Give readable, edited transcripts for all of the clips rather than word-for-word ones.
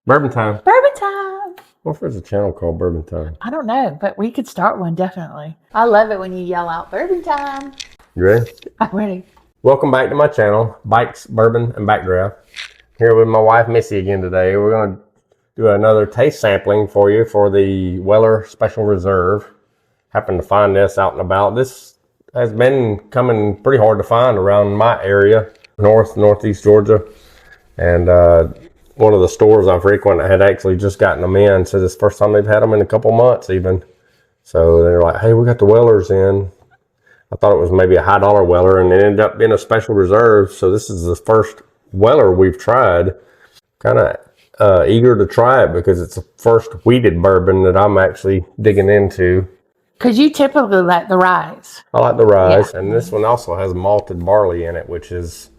Bourbon time. Bourbon time. What if there's a channel called Bourbon Time? I don't know, but we could start one, definitely. I love it when you yell out, bourbon time. You ready? I'm ready. Welcome back to my channel, Bikes, Bourbon, and Backdraft. Here with my wife, Missy, again today. We're going to do another taste sampling for you for the Weller Special Reserve. Happened to find this out and about. This has been coming pretty hard to find around my area, northeast Georgia. And one of the stores I frequent had actually just gotten them in. So this is the first time they've had them in a couple months even. So they're like, hey, we got the Wellers in. I thought it was maybe a high dollar Weller, and it ended up being a special reserve. So this is the first Weller we've tried. Kind of eager to try it because it's the first wheated bourbon that I'm actually digging into. Because you typically like the rye. I like the rye, and this one also has malted barley in it, which is,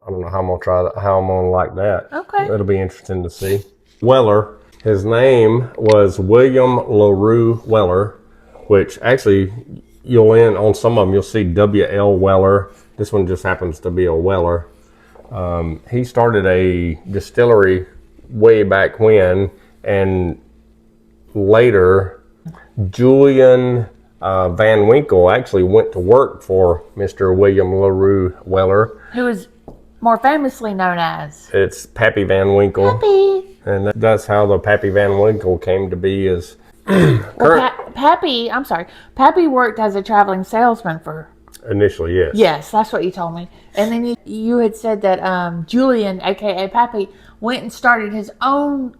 I don't know how I'm gonna try that, how I'm gonna like that. Okay. It'll be interesting to see. Weller, his name was William LaRue Weller, which actually on some of them you'll see W.L. Weller. This one just happens to be a Weller. He started a distillery way back when, and later Julian Van Winkle actually went to work for Mr. William LaRue Weller, who is more famously known as it's Pappy Van Winkle. Pappy. And that's how the Pappy Van Winkle came to be. Is Pappy worked as a traveling salesman for initially, yes. Yes, that's what you told me. And then you had said that Julian, aka Pappy, went and started his own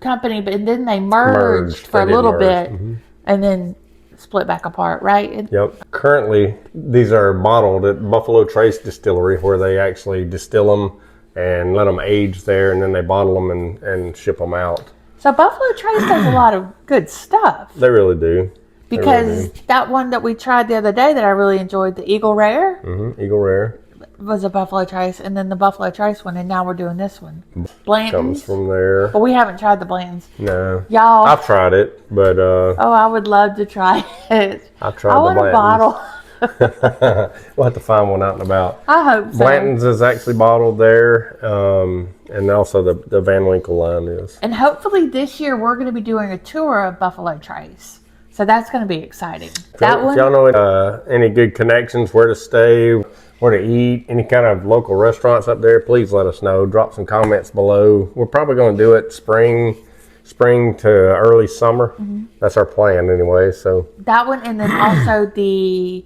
company, but then they merged for a little bit, and then split back apart, right? Yep. Currently, these are bottled at Buffalo Trace Distillery, where they actually distill them and let them age there, and then they bottle them and ship them out. So Buffalo Trace does a lot of good stuff. They really do. Because that one that we tried the other day that I really enjoyed, the Eagle Rare. Eagle Rare. Was a Buffalo Trace, and then the Buffalo Trace one, and now we're doing this one. Blanton's. Comes from there. But we haven't tried the Blanton's. No. Y'all. I've tried it, but... oh, I would love to try it. I've tried the Blanton's. I want a bottle. We'll have to find one out and about. I hope so. Blanton's is actually bottled there, and also the Van Winkle line is. And hopefully this year we're going to be doing a tour of Buffalo Trace. So that's going to be exciting. If y'all know any good connections, where to stay, where to eat, any kind of local restaurants up there, please let us know. Drop some comments below. We're probably going to do it spring to early summer. That's our plan anyway. So that one, and then also the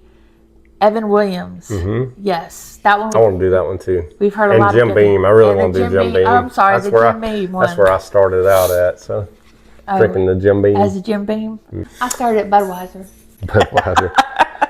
Evan Williams. Yes, that one. I want to do that one too. We've heard a lot of Jim Beam. I really want to do Jim Beam. Oh, I'm sorry, the Jim Beam one. That's where I started out at. So drinking the Jim Beam. As a Jim Beam, I started at Budweiser.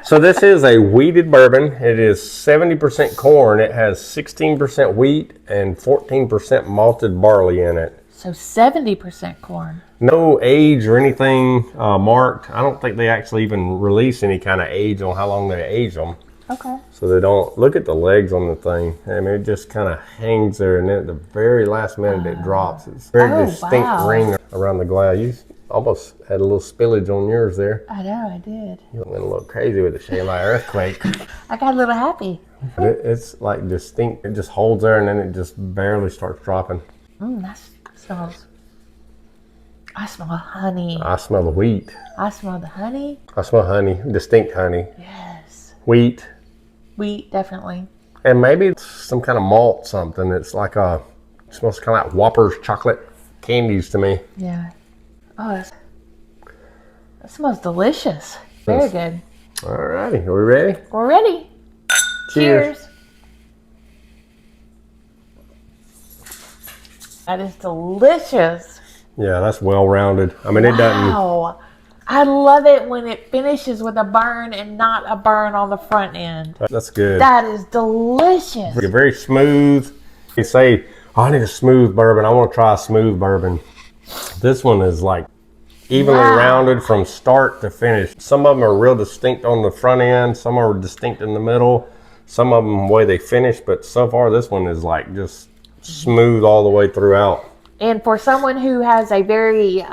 So this is a wheated bourbon. It is 70% corn. It has 16% wheat and 14% malted barley in it. So 70% corn. No age or anything marked. I don't think they actually even release any kind of age on how long they age them. Okay. So they don't. Look at the legs on the thing. I mean, it just kind of hangs there, and then at the very last minute it drops. It's a very distinct ring around the glass. You almost had a little spillage on yours there. I know, I did. You went a little crazy with the Shanghai earthquake. I got a little happy. But it's like distinct. It just holds there, and then it just barely starts dropping. That smells. I smell honey. I smell the wheat. I smell the honey. I smell honey, distinct honey. Yes. Wheat. Wheat, definitely. And maybe it's some kind of malt something. It's like it smells kind of like Whoppers chocolate candies to me. Yeah. Oh, that smells delicious. Very good. All righty. Are we ready? We're ready. Cheers. That is delicious. Yeah, that's well-rounded. I mean, it doesn't... Wow. I love it when it finishes with a burn and not a burn on the front end. That's good. That is delicious. It's very smooth. You say, oh, I need a smooth bourbon. I want to try a smooth bourbon. This one is like evenly rounded from start to finish. Some of them are real distinct on the front end. Some are distinct in the middle. Some of them the way they finish. But so far, this one is like just smooth all the way throughout. And for someone who has a very...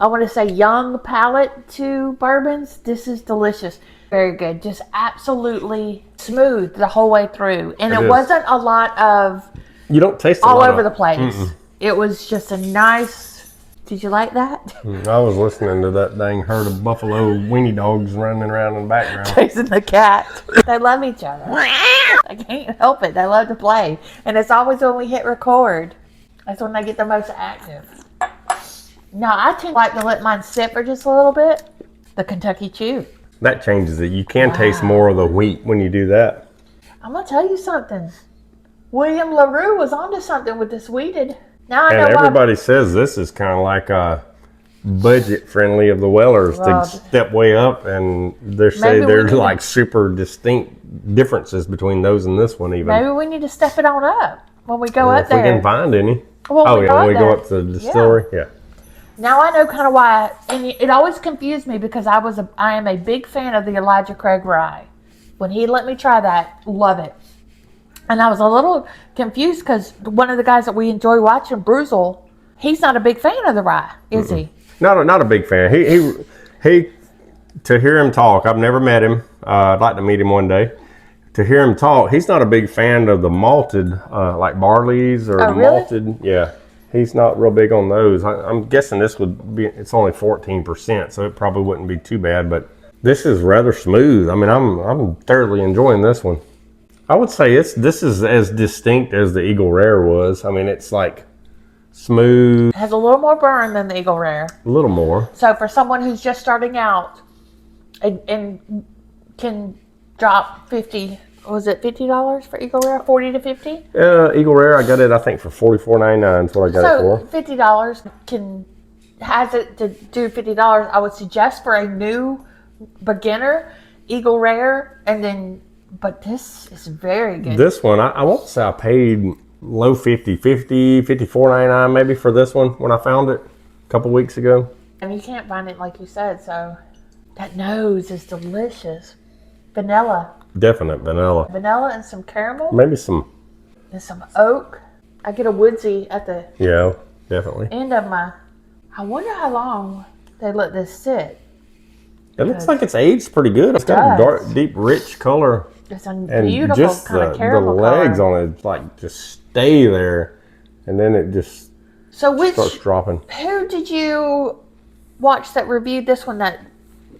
I want to say young palate to bourbons, this is delicious. Very good. Just absolutely smooth the whole way through. And it wasn't a lot of... You don't taste all over the place. it was just a nice. Did you like that? I was listening to that dang herd of buffalo weenie dogs running around in the background. Chasing the cat. They love each other. I can't help it. They love to play. And it's always when we hit record. That's when they get the most active. Now, I tend to like to let mine sit for just a little bit. The Kentucky Chew. That changes it. You can taste more of the wheat when you do that. I'm going to tell you something. William LaRue was onto something with this wheated. Now I know everybody says this is kind of like a budget friendly of the Wellers to step way up, and they say there's like super distinct differences between those and this one even. Maybe we need to step it on up when we go up there. If we can find any. Well, when we go up to the distillery, yeah. Now I know kind of why, and it always confused me because I am a big fan of the Elijah Craig rye. When he let me try that, love it. And I was a little confused because one of the guys that we enjoy watching, Bruzel, he's not a big fan of the rye, is he? Not a big fan. He to hear him talk, I've never met him. I'd like to meet him one day. To hear him talk, he's not a big fan of the malted, like barleys or malted. Really? Yeah, he's not real big on those. I'm guessing this would be, it's only 14%, so it probably wouldn't be too bad. But this is rather smooth. I mean, I'm thoroughly enjoying this one. I would say this is as distinct as the Eagle Rare was. I mean, it's like smooth. It has a little more burn than the Eagle Rare. A little more. So for someone who's just starting out and can drop $50 for Eagle Rare? $40 to $50? Eagle Rare, I got it, I think, for $44.99 is what I got it for. $50 has it to do $50. I would suggest for a new beginner, Eagle Rare, and then, but this is very good. This one, I won't say I paid low 50, $54.99 maybe for this one when I found it a couple weeks ago. And you can't find it like you said, so that nose is delicious. Vanilla. Definite vanilla. Vanilla and some caramel. Maybe some. And some oak. I get a woodsy at the definitely end of my. I wonder how long they let this sit. It looks like it's aged pretty good. It's got a dark, deep, rich color. It's a beautiful just kind of caramel the legs color. On it, like just stay there, and then it just starts dropping. Who did you watch that reviewed this one that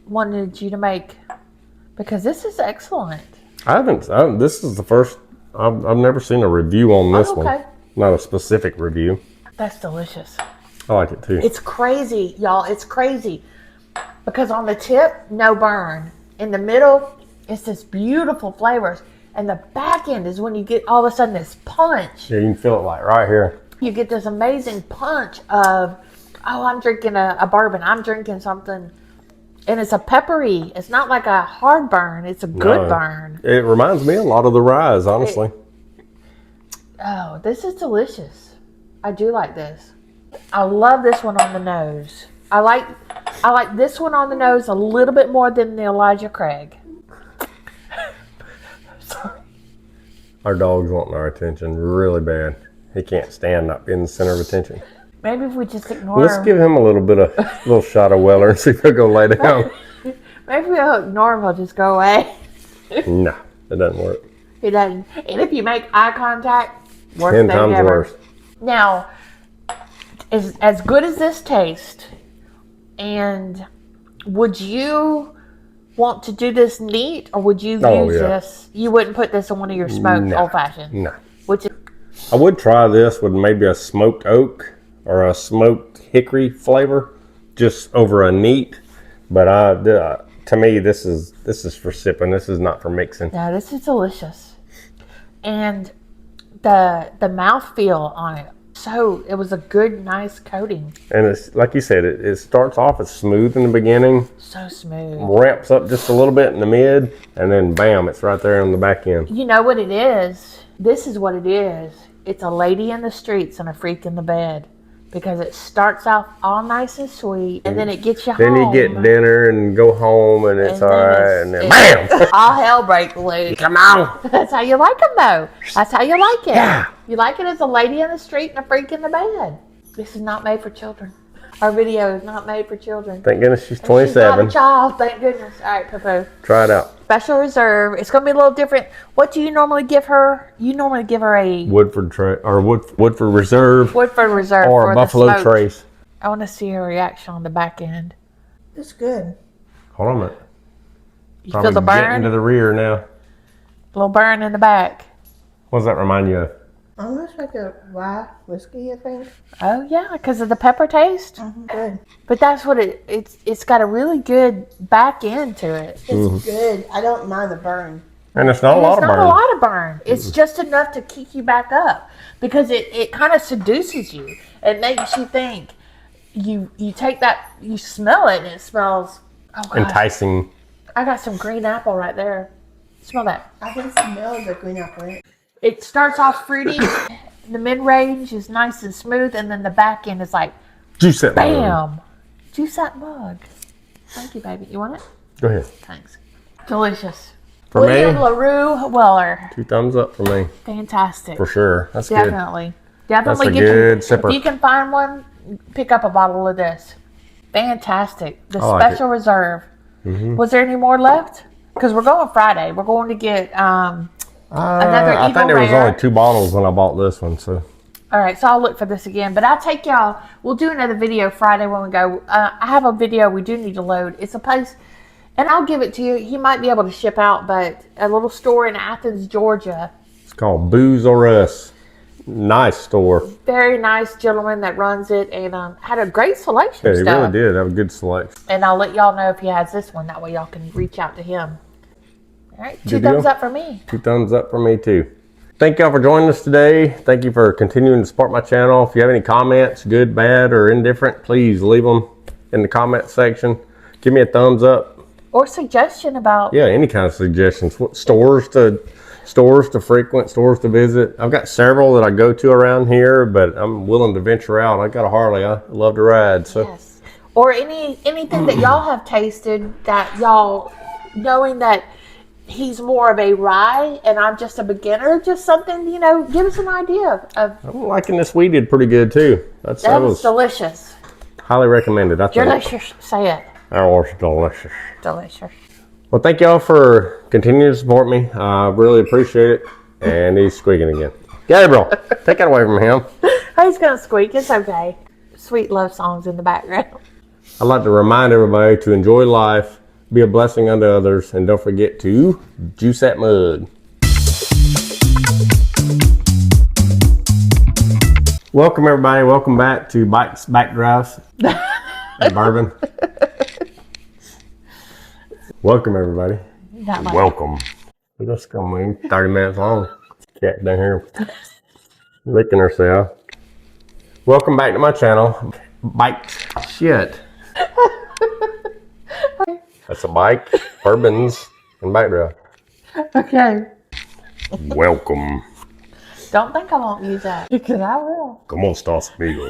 wanted you to make? Because this is excellent. I haven't. This is the first. I've never seen a review on this one. Not a specific review. That's delicious. I like it too. It's crazy, y'all. It's crazy. Because on the tip, no burn. In the middle, it's this beautiful flavors. And the back end is when you get all of a sudden this punch. Yeah, you can feel it like right here. You get this amazing punch of, oh, I'm drinking a bourbon. I'm drinking something. And it's a peppery. It's not like a hard burn. It's a good burn. It reminds me a lot of the ryes, honestly. This is delicious. I do like this. I love this one on the nose. I like this one on the nose a little bit more than the Elijah Craig. Sorry. Our dog's wanting our attention really bad. He can't stand not being the center of attention. Maybe if we just ignore him. Let's give him a little shot of Weller and see if he'll go lay down. Maybe we'll ignore him. He'll just go away. No, it doesn't work. It doesn't. And if you make eye contact, worst 10 thing times ever. worse. Now, as good as this tastes, and would you want to do this neat, or would you use this? You wouldn't put this in one of your smoked old fashioned. No. I would try this with maybe a smoked oak or a smoked hickory flavor, just over a neat. But to me, this is for sipping. This is not for mixing. No, this is delicious, and the mouthfeel on it. So it was a good, nice coating. And it's like you said, it starts off as smooth in the beginning. So smooth. Ramps up just a little bit in the mid, and then bam, it's right there on the back end. You know what it is? This is what it is. It's a lady in the streets and a freak in the bed. Because it starts off all nice and sweet, and then it gets you home. Then you get dinner and go home, and it's all right, and then bam! All hell break loose. Come on! That's how you like them, though. That's how you like it. Yeah. You like it as a lady in the street and a freak in the bed. This is not made for children. Our video is not made for children. Thank goodness she's She's 27. not a child, thank goodness. All right, Popo. Try it out. Special Reserve. It's going to be a little different. What do you normally give her? You normally give her a Woodford Reserve. Woodford Reserve Or for a the Buffalo smoke. Trace. I want to see her reaction on the back end. It's good. Hold on a minute. You Probably feel the getting burn? to the rear now. A little burn in the back. What does that remind you of? Almost like a rye whiskey, I think. Oh yeah, because of the pepper taste. Good. But that's what it's got a really good back end to it. It's good. I don't mind the burn. And it's not a lot of It's not burn. a lot of burn. It's just enough to kick you back up because it kind of seduces you. It makes you think. You take that, you smell it, and it smells. Oh gosh. Enticing. I got some green apple right there. Smell that. I can smell the green apple. It starts off fruity. The mid-range is nice and smooth, and then the back end is like, Juice that mug. bam! Juice that mug. Thank you, baby. You want it? Go ahead. Thanks. Delicious. For William me, LaRue Weller. 2 thumbs up for me. Fantastic. For sure. That's good. Definitely. Definitely That's a get good you, sipper. if you can find one, pick up a bottle of this. Fantastic. The I like Special Reserve. Was there any more left? Because we're going Friday. We're going to get another I Eagle think there was Rare. only 2 bottles when I bought this one. So All right, so I'll look for this again. But I'll take y'all. We'll do another video Friday when we go. I have a video we do need to load. It's a place, and I'll give it to you. He might be able to ship out, but a little store in Athens, Georgia. it's called Booze or Us. Nice store. Very nice gentleman that runs it, and had a great selection Yeah, of he stuff. really did have a good selection. And I'll let y'all know if he has this one. That way y'all can reach out to him. All right, 2 Good deal. thumbs up for me. 2 thumbs up for me too. Thank y'all for joining us today. Thank you for continuing to support my channel. If you have any comments, good, bad, or indifferent, please leave them in the comment section. Give me a thumbs up. Or suggestion about Yeah, any kind of suggestions. What stores to frequent, stores to visit. I've got several that I go to around here, but I'm willing to venture out. I got a Harley. I love to ride. So yes. Or anything that y'all have tasted that y'all, knowing that he's more of a rye and I'm just a beginner, just something, give us an idea of. I'm liking this. We did pretty good too. That That was was delicious. highly recommended. I think. Delicious. Say it. That was delicious. Delicious. Well, thank y'all for continuing to support me. I really appreciate it. And he's squeaking again. Gabriel, take that away from him. He's going to squeak. It's okay. Sweet love songs in the background. I'd like to remind everybody to enjoy life, be a blessing unto others, and don't forget to juice that mug. Welcome, everybody. Welcome back to Bikes, Back Drives, and Bourbon. Welcome, everybody. Not like Welcome. We're just going 30 minutes long. Cat down here licking herself. Welcome back to my channel. Bike shit. That's a bike, bourbons, and back drive. Okay. Welcome. Don't think I won't use that. Because I will. Como estás, amigo?